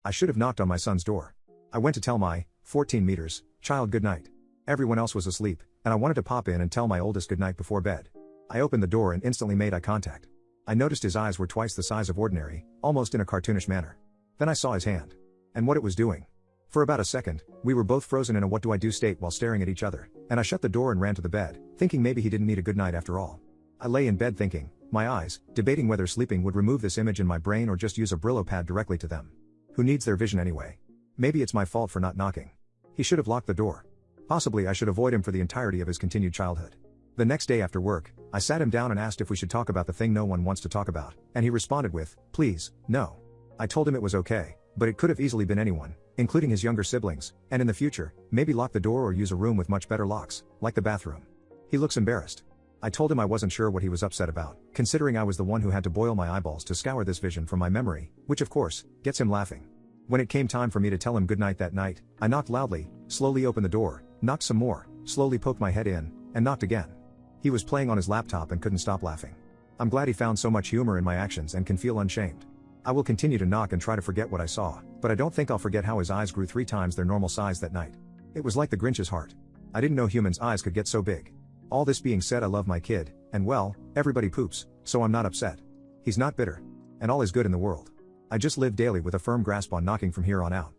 I should have knocked on my son's door. I went to tell my 14 meters child goodnight. Everyone else was asleep, and I wanted to pop in and tell my oldest goodnight before bed. I opened the door and instantly made eye contact. I noticed his eyes were twice the size of ordinary, almost in a cartoonish manner. Then I saw his hand. And what it was doing. For about a second, we were both frozen in a what do I do state while staring at each other, and I shut the door and ran to the bed, thinking maybe he didn't need a good night after all. I lay in bed thinking, my eyes, debating whether sleeping would remove this image in my brain or just use a Brillo pad directly to them. Who needs their vision anyway? Maybe it's my fault for not knocking. He should have locked the door. Possibly I should avoid him for the entirety of his continued childhood. The next day after work, I sat him down and asked if we should talk about the thing no one wants to talk about, and he responded with, please, no. I told him it was okay, but it could have easily been anyone, including his younger siblings, and in the future, maybe lock the door or use a room with much better locks, like the bathroom. He looks embarrassed. I told him I wasn't sure what he was upset about, considering I was the one who had to boil my eyeballs to scour this vision from my memory, which of course, gets him laughing. When it came time for me to tell him goodnight that night, I knocked loudly, slowly opened the door, knocked some more, slowly poked my head in, and knocked again. He was playing on his laptop and couldn't stop laughing. I'm glad he found so much humor in my actions and can feel unshamed. I will continue to knock and try to forget what I saw, but I don't think I'll forget how his eyes grew 3 times their normal size that night. It was like the Grinch's heart. I didn't know humans' eyes could get so big. All this being said, I love my kid, and well, everybody poops, so I'm not upset. He's not bitter. And all is good in the world. I just live daily with a firm grasp on knocking from here on out.